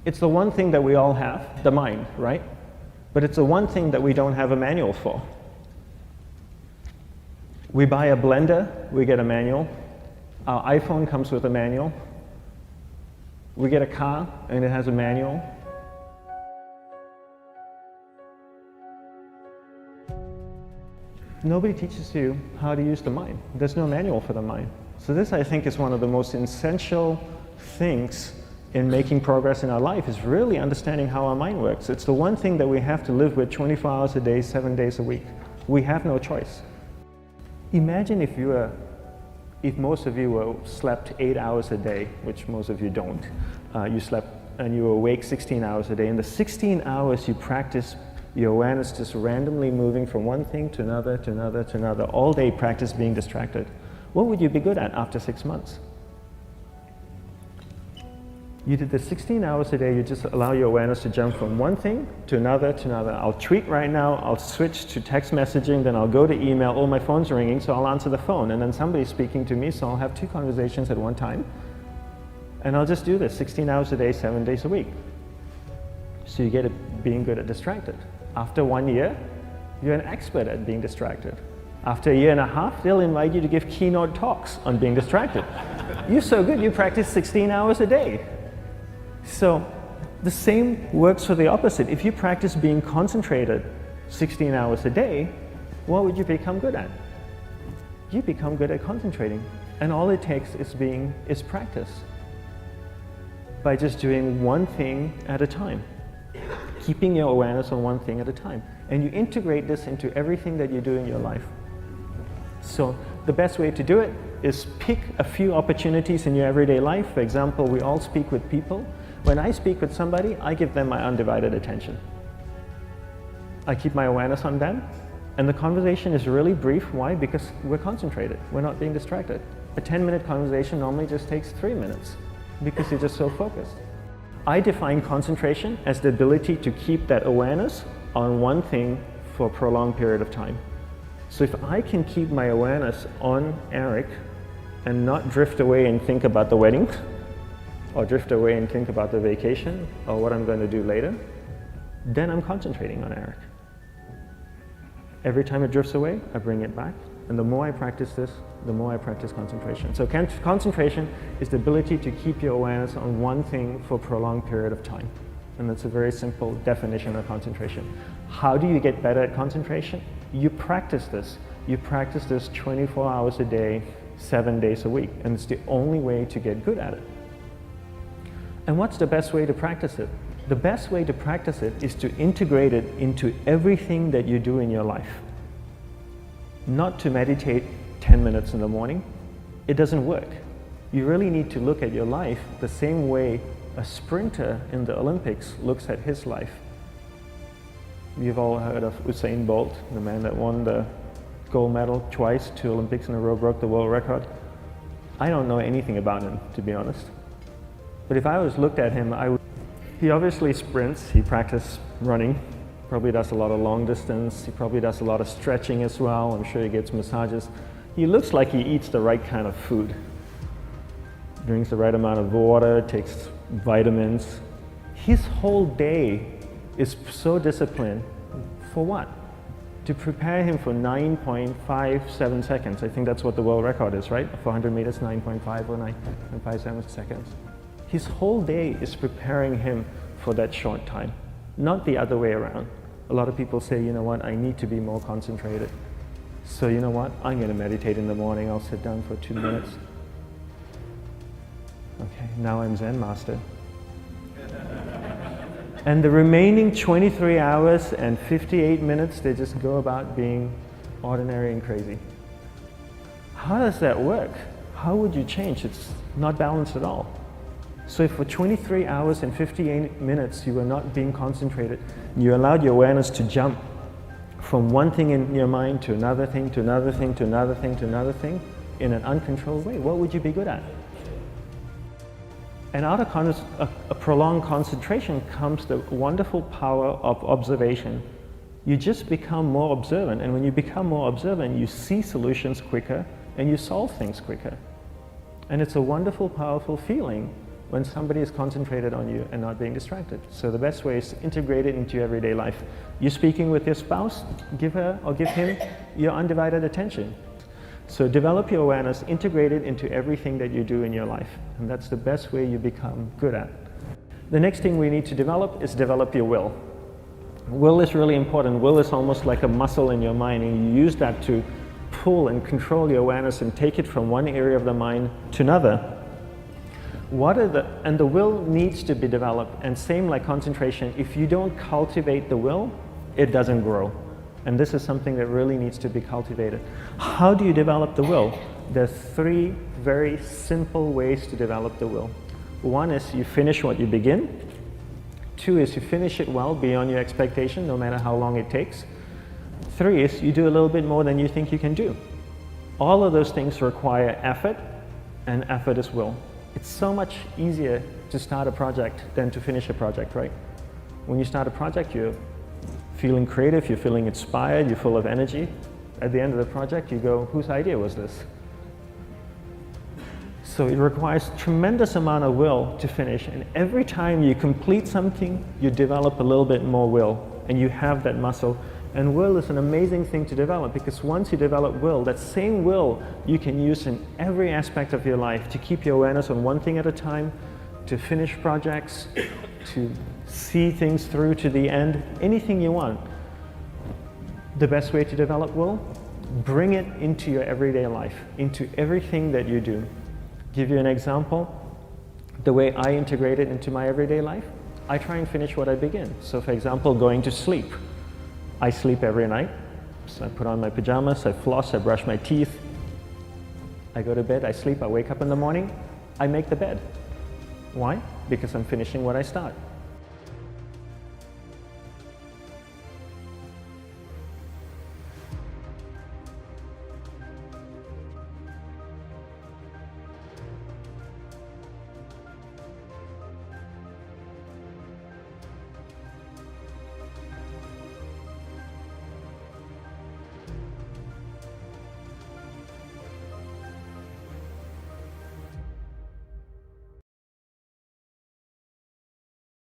It's the one thing that we all have, the mind, right? But it's the one thing that we don't have a manual for. We buy a blender, we get a manual. Our iPhone comes with a manual. We get a car and it has a manual. Nobody teaches you how to use the mind. There's no manual for the mind. So this, I think, is one of the most essential things in making progress in our life, is really understanding how our mind works. It's the one thing that we have to live with 24 hours a day, 7 days a week. We have no choice. Imagine if most of you slept 8 hours a day, which most of you don't. You slept and you were awake 16 hours a day. In the 16 hours you practice your awareness just randomly moving from one thing to another, to another, to another. All day practice being distracted. What would you be good at after 6 months? You did the 16 hours a day, you just allow your awareness to jump from one thing to another, to another. I'll tweet right now, I'll switch to text messaging, then I'll go to email. Oh, my phone's ringing, so I'll answer the phone. And then somebody's speaking to me, so I'll have 2 conversations at one time. And I'll just do this 16 hours a day, 7 days a week. So you get it being good at distracted. After 1 year, you're an expert at being distracted. After a year and a half, they'll invite you to give keynote talks on being distracted. You're so good, you practice 16 hours a day. So the same works for the opposite. If you practice being concentrated 16 hours a day, what would you become good at? You become good at concentrating. And all it takes is practice. By just doing one thing at a time. Keeping your awareness on one thing at a time. And you integrate this into everything that you do in your life. So the best way to do it is pick a few opportunities in your everyday life. For example, we all speak with people. When I speak with somebody, I give them my undivided attention. I keep my awareness on them, and the conversation is really brief. Why? Because we're concentrated. We're not being distracted. A 10-minute conversation normally just takes 3 minutes because you're just so focused. I define concentration as the ability to keep that awareness on one thing for a prolonged period of time. So if I can keep my awareness on Eric and not drift away and think about the wedding, or drift away and think about the vacation, or what I'm going to do later, then I'm concentrating on Eric. Every time it drifts away, I bring it back. And the more I practice this, the more I practice concentration. So concentration is the ability to keep your awareness on one thing for a prolonged period of time. And that's a very simple definition of concentration. How do you get better at concentration? You practice this. You practice this 24 hours a day, 7 days a week. And it's the only way to get good at it. And what's the best way to practice it? The best way to practice it is to integrate it into everything that you do in your life. Not to meditate 10 minutes in the morning. It doesn't work. You really need to look at your life the same way a sprinter in the Olympics looks at his life. You've all heard of Usain Bolt, the man that won the gold medal twice, 2 Olympics in a row, broke the world record. I don't know anything about him, to be honest. But if I was looked at him, he obviously sprints, he practices running, probably does a lot of long distance, he probably does a lot of stretching as well, I'm sure he gets massages. He looks like he eats the right kind of food. Drinks the right amount of water, takes vitamins. His whole day is so disciplined. For what? To prepare him for 9.57 seconds. I think that's what the world record is, right? 400 meters, 9.5 or 9.57 seconds. His whole day is preparing him for that short time, not the other way around. A lot of people say, you know what, I need to be more concentrated. So you know what, I'm going to meditate in the morning, I'll sit down for 2 minutes. Okay, now I'm Zen master. And the remaining 23 hours and 58 minutes, they just go about being ordinary and crazy. How does that work? How would you change? It's not balanced at all. So if for 23 hours and 58 minutes you were not being concentrated, you allowed your awareness to jump from one thing in your mind to another thing, to another thing, to another thing, to another thing, in an uncontrolled way, what would you be good at? And out of a prolonged concentration comes the wonderful power of observation. You just become more observant, and when you become more observant, you see solutions quicker and you solve things quicker. And it's a wonderful, powerful feeling when somebody is concentrated on you and not being distracted. So the best way is to integrate it into your everyday life. You're speaking with your spouse, give her or give him your undivided attention. So develop your awareness, integrate it into everything that you do in your life. And that's the best way you become good at. The next thing we need to develop is develop your will. Will is really important. Will is almost like a muscle in your mind, and you use that to pull and control your awareness and take it from one area of the mind to another. And the will needs to be developed, and same like concentration, if you don't cultivate the will, it doesn't grow. And this is something that really needs to be cultivated. How do you develop the will? There's 3 very simple ways to develop the will. 1 is you finish what you begin. 2 is you finish it well beyond your expectation, no matter how long it takes. 3 is you do a little bit more than you think you can do. All of those things require effort, and effort is will. It's so much easier to start a project than to finish a project, right? When you start a project, you're feeling creative, you're feeling inspired, you're full of energy. At the end of the project, you go, whose idea was this? So it requires tremendous amount of will to finish, and every time you complete something, you develop a little bit more will, and you have that muscle. And will is an amazing thing to develop, because once you develop will, that same will you can use in every aspect of your life to keep your awareness on one thing at a time, to finish projects, to see things through to the end, anything you want. The best way to develop will? Bring it into your everyday life, into everything that you do. Give you an example, the way I integrate it into my everyday life, I try and finish what I begin. So for example, going to sleep. I sleep every night, so I put on my pajamas, I floss, I brush my teeth, I go to bed, I sleep, I wake up in the morning, I make the bed. Why? Because I'm finishing what I start.